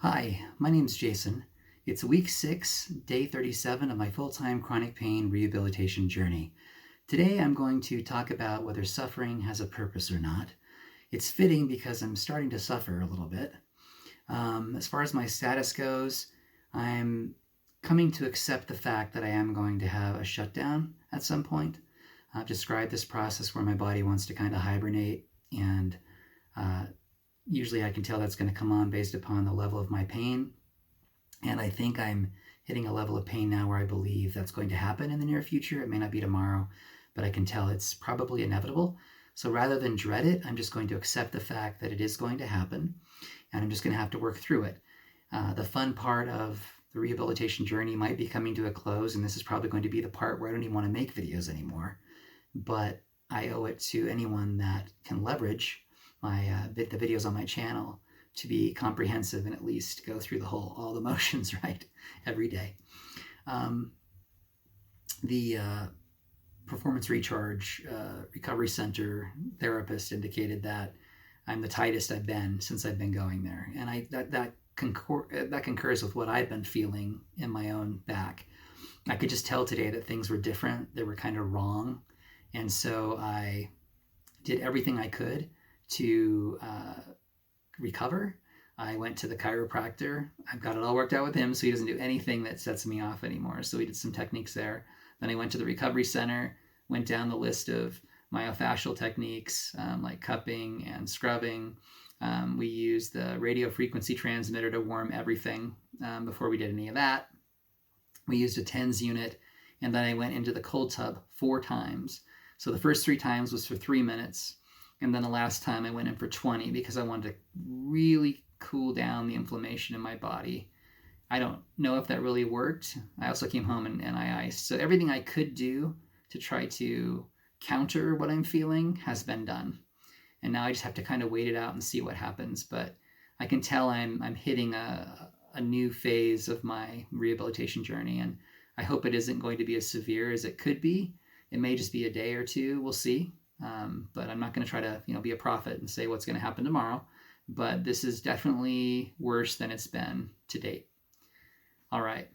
Hi, my name's Jason. It's week 6, day 37 of my full-time chronic pain rehabilitation journey. Today I'm going to talk about whether suffering has a purpose or not. It's fitting because I'm starting to suffer a little bit. As far as my status goes, I'm coming to accept the fact that I am going to have a shutdown at some point. I've described this process where my body wants to kind of hibernate, and uh, usually I can tell that's going to come on based upon the level of my pain. And I think I'm hitting a level of pain now where I believe that's going to happen in the near future. It may not be tomorrow, but I can tell it's probably inevitable. So rather than dread it, I'm just going to accept the fact that it is going to happen, and I'm just going to have to work through it. The fun part of the rehabilitation journey might be coming to a close, and this is probably going to be the part where I don't even want to make videos anymore. But I owe it to anyone that can leverage the videos on my channel to be comprehensive and at least go through all the motions, right, every day. Um, the Performance Recharge Recovery Center therapist indicated that I'm the tightest I've been since I've been going there, and that concurs with what I've been feeling in my own back. I could just tell today that things were different; they were kind of wrong, and so I did everything I could to recover. I went to the chiropractor. I've got it all worked out with him, so he doesn't do anything that sets me off anymore. So we did some techniques there. Then I went to the recovery center, went down the list of myofascial techniques like cupping and scrubbing. We used the radio frequency transmitter to warm everything before we did any of that. We used a TENS unit, and then I went into the cold tub 4 times. So the first 3 times was for 3 minutes, and then the last time I went in for 20 because I wanted to really cool down the inflammation in my body. I don't know if that really worked. I also came home and I iced. So everything I could do to try to counter what I'm feeling has been done. And now I just have to kind of wait it out and see what happens. But I can tell I'm hitting a new phase of my rehabilitation journey, and I hope it isn't going to be as severe as it could be. It may just be a day or two. We'll see. But I'm not going to try to be a prophet and say what's going to happen tomorrow. But this is definitely worse than it's been to date. All right.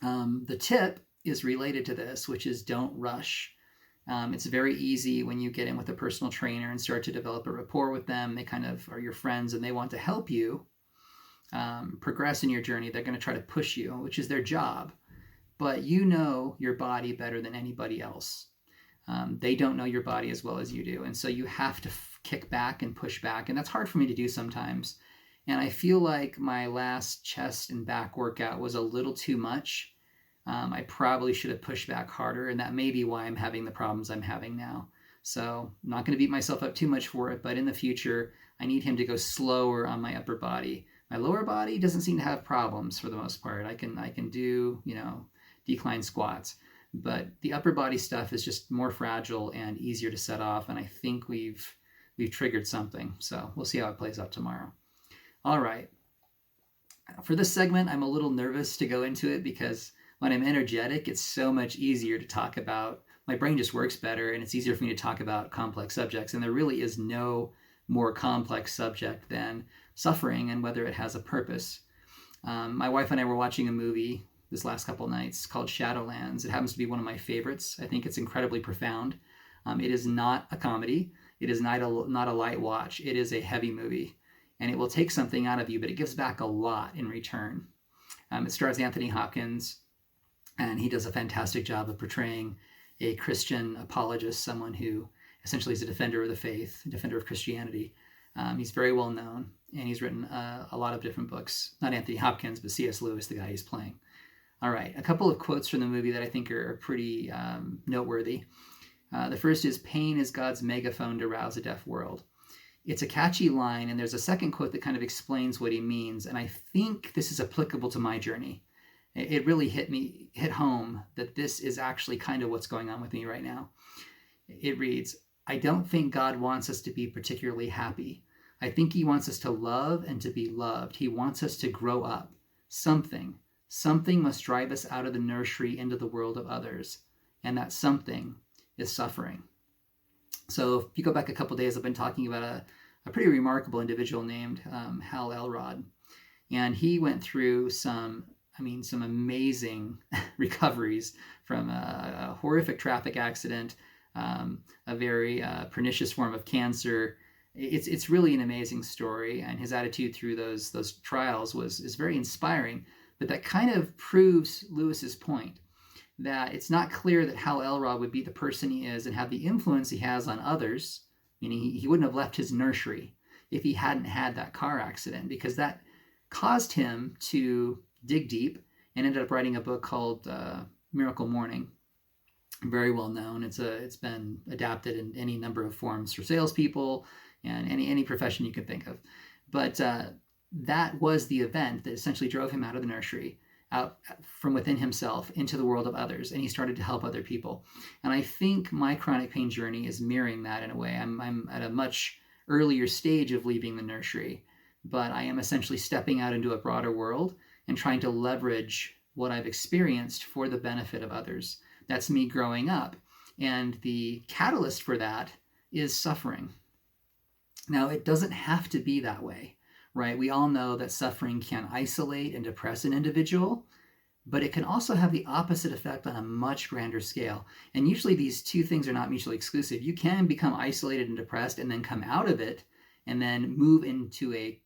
The tip is related to this, which is don't rush. It's very easy when you get in with a personal trainer and start to develop a rapport with them. They kind of are your friends and they want to help you progress in your journey. They're going to try to push you, which is their job. But you know your body better than anybody else. They don't know your body as well as you do. And so you have to kick back and push back. And that's hard for me to do sometimes. And I feel like my last chest and back workout was a little too much. I probably should have pushed back harder. And that may be why I'm having the problems I'm having now. So I'm not going to beat myself up too much for it. But in the future, I need him to go slower on my upper body. My lower body doesn't seem to have problems for the most part. I can do, decline squats. But the upper body stuff is just more fragile and easier to set off, and I think we've triggered something. So we'll see how it plays out tomorrow. All right. For this segment, I'm a little nervous to go into it because when I'm energetic, it's so much easier to talk about. My brain just works better, and it's easier for me to talk about complex subjects. And there really is no more complex subject than suffering and whether it has a purpose. My wife and I were watching a movie this last couple nights called Shadowlands. It happens to be one of my favorites. I think it's incredibly profound. It is not a comedy. It is not a light watch. It is a heavy movie, and it will take something out of you, but it gives back a lot in return. It stars Anthony Hopkins, and he does a fantastic job of portraying a Christian apologist, someone who essentially is a defender of the faith, a defender of Christianity. He's very well known, and he's written a lot of different books. Not Anthony Hopkins, but C.S. Lewis, the guy he's playing. All right, a couple of quotes from the movie that I think are pretty noteworthy. The first is, "Pain is God's megaphone to rouse a deaf world." It's a catchy line, and there's a second quote that kind of explains what he means, and I think this is applicable to my journey. It really hit home that this is actually kind of what's going on with me right now. It reads, "I don't think God wants us to be particularly happy. I think he wants us to love and to be loved. He wants us to grow up. Something must drive us out of the nursery into the world of others, and that something is suffering." So if you go back a couple days, I've been talking about a pretty remarkable individual named Hal Elrod. And he went through some amazing recoveries from a horrific traffic accident, a very pernicious form of cancer. It's really an amazing story, and his attitude through those trials is very inspiring. But that kind of proves Lewis's point that it's not clear that Hal Elrod would be the person he is and have the influence he has on others. Meaning he wouldn't have left his nursery if he hadn't had that car accident, because that caused him to dig deep and ended up writing a book called Miracle Morning. Very well known. It's been adapted in any number of forms for salespeople and any profession you can think of. But that was the event that essentially drove him out of the nursery, out from within himself into the world of others, and he started to help other people. And I think my chronic pain journey is mirroring that in a way. I'm at a much earlier stage of leaving the nursery, but I am essentially stepping out into a broader world and trying to leverage what I've experienced for the benefit of others. That's me growing up. And the catalyst for that is suffering. Now, it doesn't have to be that way, right? We all know that suffering can isolate and depress an individual, but it can also have the opposite effect on a much grander scale. And usually these two things are not mutually exclusive. You can become isolated and depressed and then come out of it and then move into a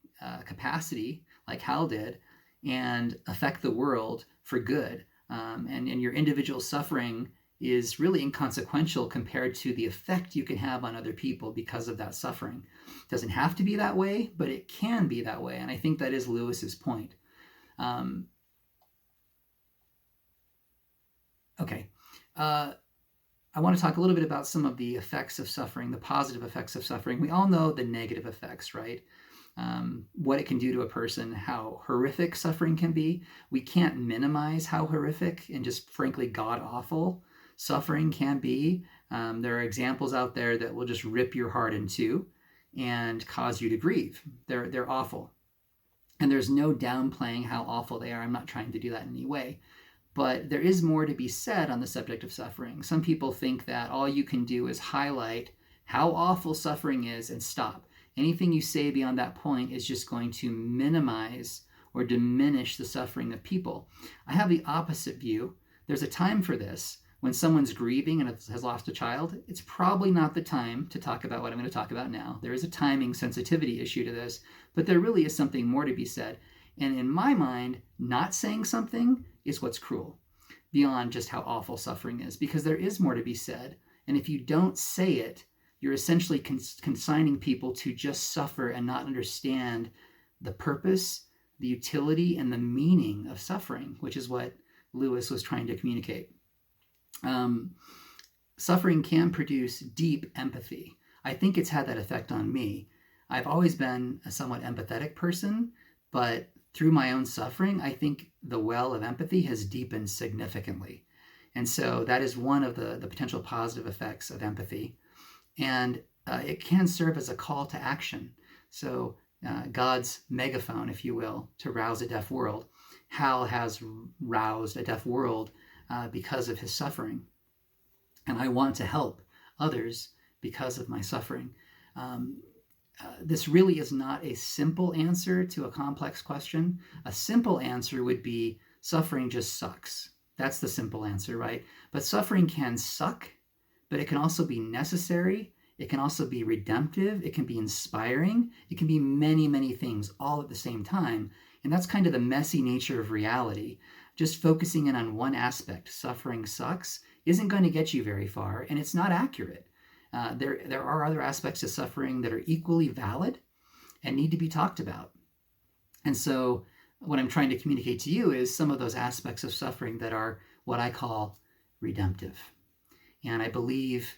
capacity like Hal did and affect the world for good. And your individual suffering is really inconsequential compared to the effect you can have on other people because of that suffering. It doesn't have to be that way, but it can be that way. And I think that is Lewis's point. Okay. I want to talk a little bit about some of the effects of suffering, the positive effects of suffering. We all know the negative effects, right? What it can do to a person, how horrific suffering can be. We can't minimize how horrific and just frankly god-awful suffering can be. There are examples out there that will just rip your heart in two and cause you to grieve. They're awful. And there's no downplaying how awful they are. I'm not trying to do that in any way. But there is more to be said on the subject of suffering. Some people think that all you can do is highlight how awful suffering is and stop. Anything you say beyond that point is just going to minimize or diminish the suffering of people. I have the opposite view. There's a time for this. When someone's grieving and has lost a child, it's probably not the time to talk about what I'm going to talk about now. There is a timing sensitivity issue to this, but there really is something more to be said. And in my mind, not saying something is what's cruel, beyond just how awful suffering is, because there is more to be said. And if you don't say it, you're essentially consigning people to just suffer and not understand the purpose, the utility, and the meaning of suffering, which is what Lewis was trying to communicate. Suffering can produce deep empathy. I think it's had that effect on me. I've always been a somewhat empathetic person, but through my own suffering, I think the well of empathy has deepened significantly. And so that is one of the potential positive effects of empathy. And it can serve as a call to action. So God's megaphone, if you will, to rouse a deaf world. Hal has roused a deaf world because of his suffering. And I want to help others because of my suffering. This really is not a simple answer to a complex question. A simple answer would be suffering just sucks. That's the simple answer, right? But suffering can suck, but it can also be necessary. It can also be redemptive. It can be inspiring. It can be many, many things all at the same time. And that's kind of the messy nature of reality. Just focusing in on one aspect, suffering sucks, isn't going to get you very far, and it's not accurate. There are other aspects of suffering that are equally valid and need to be talked about. And so what I'm trying to communicate to you is some of those aspects of suffering that are what I call redemptive. And I believe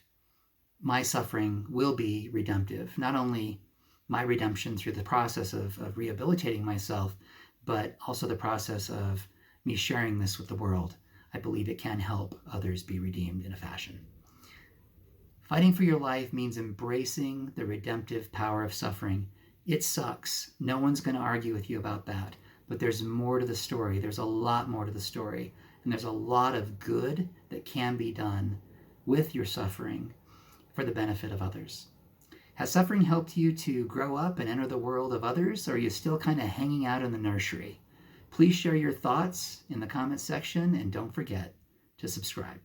my suffering will be redemptive, not only my redemption through the process of rehabilitating myself, but also the process of me sharing this with the world. I believe it can help others be redeemed in a fashion. Fighting for your life means embracing the redemptive power of suffering. It sucks. No one's going to argue with you about that. But there's more to the story. There's a lot more to the story. And there's a lot of good that can be done with your suffering for the benefit of others. Has suffering helped you to grow up and enter the world of others, or are you still kind of hanging out in the nursery? Please share your thoughts in the comments section, and don't forget to subscribe.